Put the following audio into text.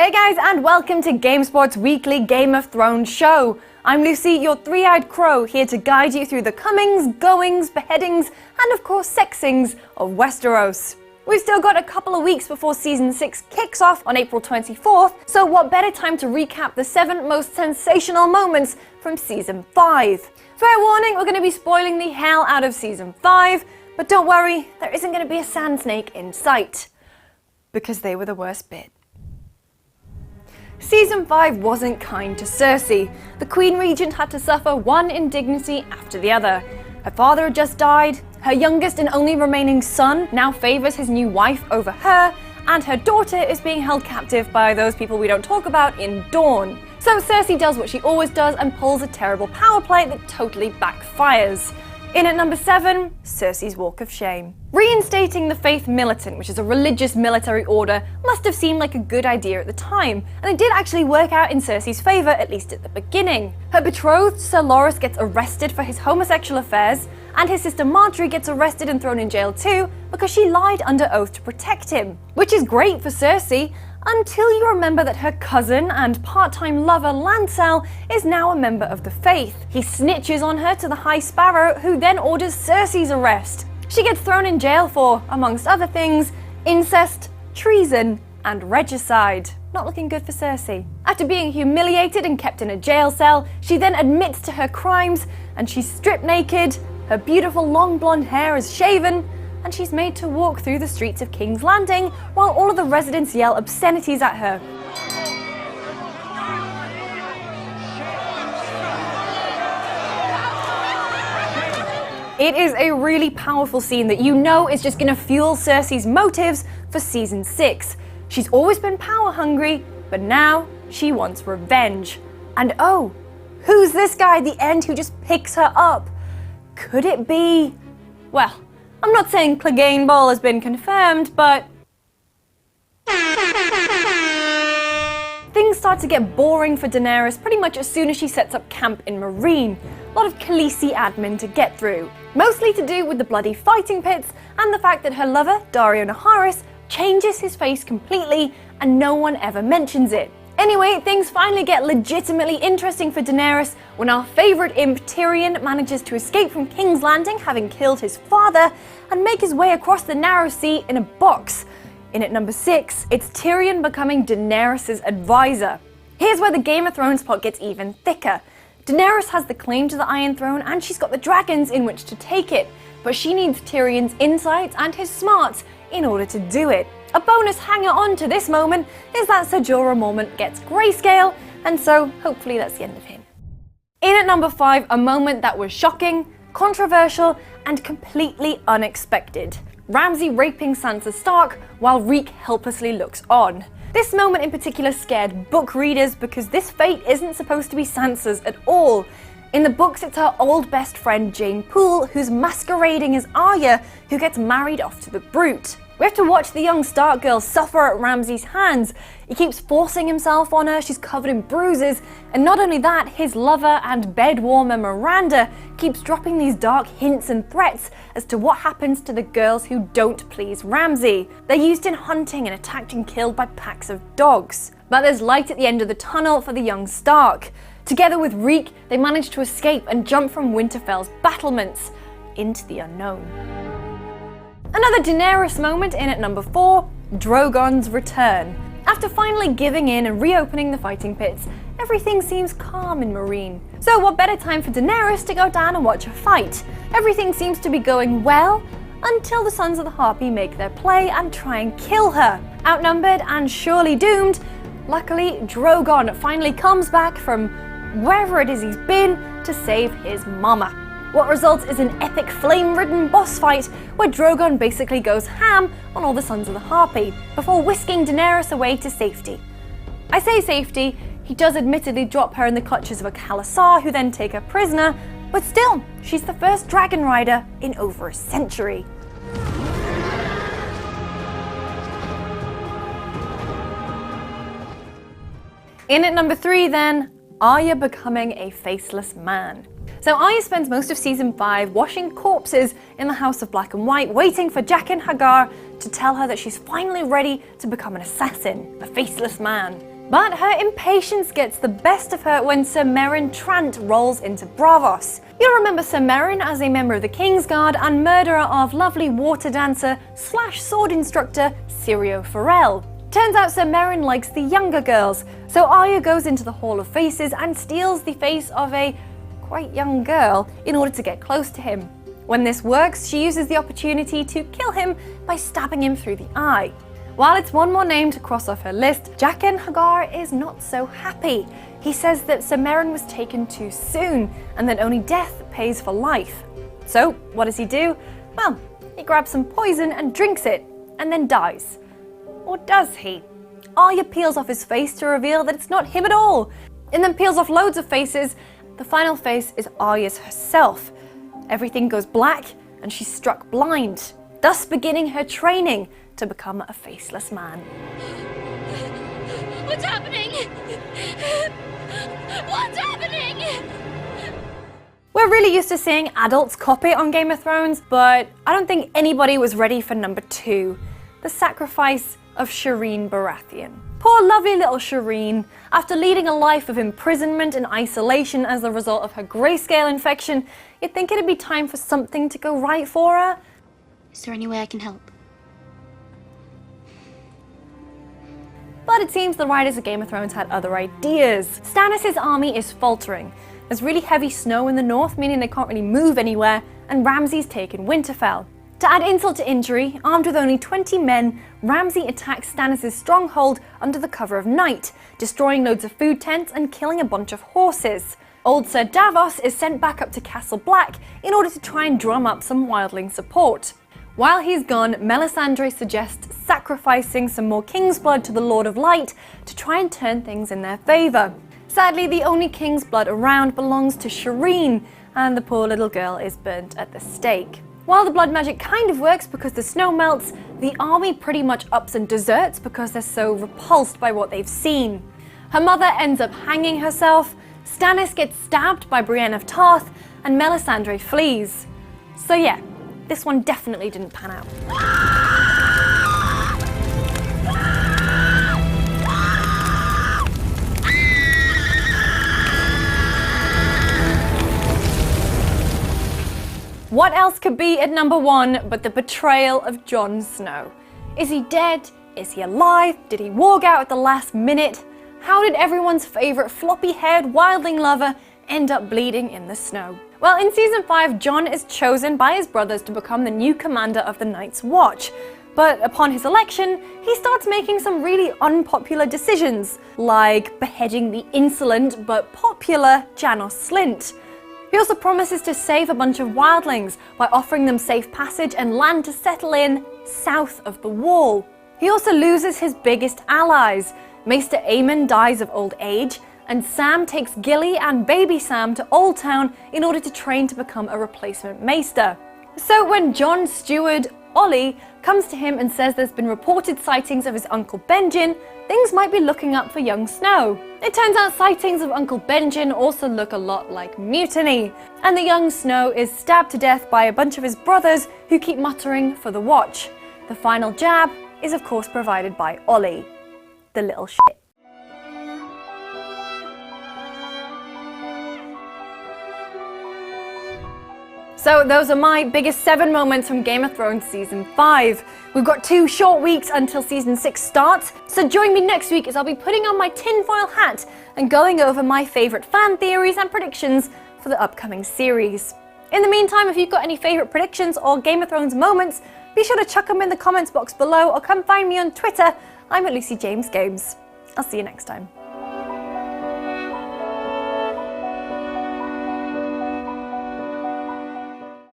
Hey guys, and welcome to GameSpot's weekly Game of Thrones show. I'm Lucy, your three-eyed crow, here to guide you through the comings, goings, beheadings, and of course sexings of Westeros. We've still got a couple of weeks before Season 6 kicks off on April 24th, so what better time to recap the 7 most sensational moments from Season 5. Fair warning, we're going to be spoiling the hell out of Season 5, but don't worry, there isn't going to be a sand snake in sight. Because they were the worst bit. Season 5 wasn't kind to Cersei. The Queen Regent had to suffer one indignity after the other. Her father had just died, her youngest and only remaining son now favours his new wife over her, and her daughter is being held captive by those people we don't talk about in Dorne. So Cersei does what she always does and pulls a terrible power play that totally backfires. In at number 7, Cersei's Walk of Shame. Reinstating the Faith Militant, which is a religious military order, must have seemed like a good idea at the time, and it did actually work out in Cersei's favour, at least at the beginning. Her betrothed, Sir Loras, gets arrested for his homosexual affairs, and his sister Marjorie gets arrested and thrown in jail too because she lied under oath to protect him. Which is great for Cersei, until you remember that her cousin and part-time lover Lancel is now a member of the Faith. He snitches on her to the High Sparrow, who then orders Cersei's arrest. She gets thrown in jail for, amongst other things, incest, treason, and regicide. Not looking good for Cersei. After being humiliated and kept in a jail cell, she then admits to her crimes, and she's stripped naked, her beautiful long blonde hair is shaven, and she's made to walk through the streets of King's Landing while all of the residents yell obscenities at her. It is a really powerful scene that you know is just going to fuel Cersei's motives for Season 6. She's always been power hungry, but now she wants revenge. And oh, who's this guy at the end who just picks her up? Could it be... well, I'm not saying Clegane Bowl has been confirmed, but... things start to get boring for Daenerys pretty much as soon as she sets up camp in Meereen. A lot of Khaleesi admin to get through. Mostly to do with the bloody fighting pits and the fact that her lover, Daario Naharis, changes his face completely and no one ever mentions it. Anyway, things finally get legitimately interesting for Daenerys when our favourite imp Tyrion manages to escape from King's Landing, having killed his father, and make his way across the narrow sea in a box. In at number 6, it's Tyrion becoming Daenerys' advisor. Here's where the Game of Thrones plot gets even thicker. Daenerys has the claim to the Iron Throne and she's got the dragons in which to take it, but she needs Tyrion's insights and his smarts in order to do it. A bonus hanger on to this moment is that Ser Jorah Mormont gets grayscale, and so hopefully that's the end of him. In at number 5, a moment that was shocking, controversial, and completely unexpected. Ramsay raping Sansa Stark while Reek helplessly looks on. This moment in particular scared book readers because this fate isn't supposed to be Sansa's at all. In the books, it's her old best friend Jane Poole, who's masquerading as Arya, who gets married off to the Brute. We have to watch the young Stark girl suffer at Ramsay's hands. He keeps forcing himself on her, she's covered in bruises, and not only that, his lover and bed warmer Miranda keeps dropping these dark hints and threats as to what happens to the girls who don't please Ramsay. They're used in hunting and attacked and killed by packs of dogs. But there's light at the end of the tunnel for the young Stark. Together with Reek, they manage to escape and jump from Winterfell's battlements into the unknown. Another Daenerys moment in at number 4, Drogon's return. After finally giving in and reopening the fighting pits, everything seems calm in Meereen. So what better time for Daenerys to go down and watch her fight? Everything seems to be going well, until the Sons of the Harpy make their play and try and kill her. Outnumbered and surely doomed, luckily Drogon finally comes back from wherever it is he's been to save his mama. What results is an epic flame-ridden boss fight where Drogon basically goes ham on all the Sons of the Harpy, before whisking Daenerys away to safety. I say safety, he does admittedly drop her in the clutches of a Khalasar who then take her prisoner, but still, she's the first dragon rider in over a century. In at number 3 then, Arya becoming a faceless man. So Arya spends most of Season 5 washing corpses in the House of Black and White, waiting for Jaqen H'ghar to tell her that she's finally ready to become an assassin, a faceless man. But her impatience gets the best of her when Sir Meryn Trant rolls into Braavos. You'll remember Sir Meryn as a member of the Kingsguard and murderer of lovely water dancer / sword instructor Syrio Forel. Turns out Sir Meryn likes the younger girls, so Arya goes into the Hall of Faces and steals the face of a quite young girl in order to get close to him. When this works, she uses the opportunity to kill him by stabbing him through the eye. While it's one more name to cross off her list, Jaqen H'ghar is not so happy. He says that Sir Meryn was taken too soon and that only death pays for life. So what does he do? Well, he grabs some poison and drinks it, and then dies. Or does he? Arya peels off his face to reveal that it's not him at all, and then peels off loads of faces. The final face is Arya's herself. Everything goes black and she's struck blind, thus beginning her training to become a faceless man. What's happening? What's happening? We're really used to seeing adults cop it on Game of Thrones, but I don't think anybody was ready for number 2, the sacrifice of Shireen Baratheon. Poor lovely little Shireen. After leading a life of imprisonment and isolation as the result of her grayscale infection, you'd think it'd be time for something to go right for her. Is there any way I can help? But it seems the writers of Game of Thrones had other ideas. Stannis' army is faltering. There's really heavy snow in the north, meaning they can't really move anywhere, and Ramsay's taken Winterfell. To add insult to injury, armed with only 20 men, Ramsay attacks Stannis' stronghold under the cover of night, destroying loads of food tents and killing a bunch of horses. Old Sir Davos is sent back up to Castle Black in order to try and drum up some wildling support. While he's gone, Melisandre suggests sacrificing some more King's blood to the Lord of Light to try and turn things in their favour. Sadly, the only King's blood around belongs to Shireen, and the poor little girl is burnt at the stake. While the blood magic kind of works because the snow melts, the army pretty much ups and deserts because they're so repulsed by what they've seen. Her mother ends up hanging herself, Stannis gets stabbed by Brienne of Tarth, and Melisandre flees. So yeah, this one definitely didn't pan out. What else could be at number 1 but the betrayal of Jon Snow? Is he dead? Is he alive? Did he walk out at the last minute? How did everyone's favourite floppy-haired wildling lover end up bleeding in the snow? Well, in Season 5, Jon is chosen by his brothers to become the new commander of the Night's Watch. But upon his election, he starts making some really unpopular decisions, like beheading the insolent but popular Janos Slynt. He also promises to save a bunch of wildlings by offering them safe passage and land to settle in south of the Wall. He also loses his biggest allies. Maester Aemon dies of old age, and Sam takes Gilly and baby Sam to Old Town in order to train to become a replacement maester. So when Jon's steward, Ollie, comes to him and says there's been reported sightings of his Uncle Benjen, things might be looking up for young Snow. It turns out sightings of Uncle Benjen also look a lot like mutiny, and the young Snow is stabbed to death by a bunch of his brothers who keep muttering for the watch. The final jab is of course provided by Ollie, the little shit. So those are my biggest 7 moments from Game of Thrones Season 5. We've got 2 short weeks until Season 6 starts, so join me next week as I'll be putting on my tinfoil hat and going over my favourite fan theories and predictions for the upcoming series. In the meantime, if you've got any favourite predictions or Game of Thrones moments, be sure to chuck them in the comments box below or come find me on Twitter. I'm at Lucy James Games. I'll see you next time.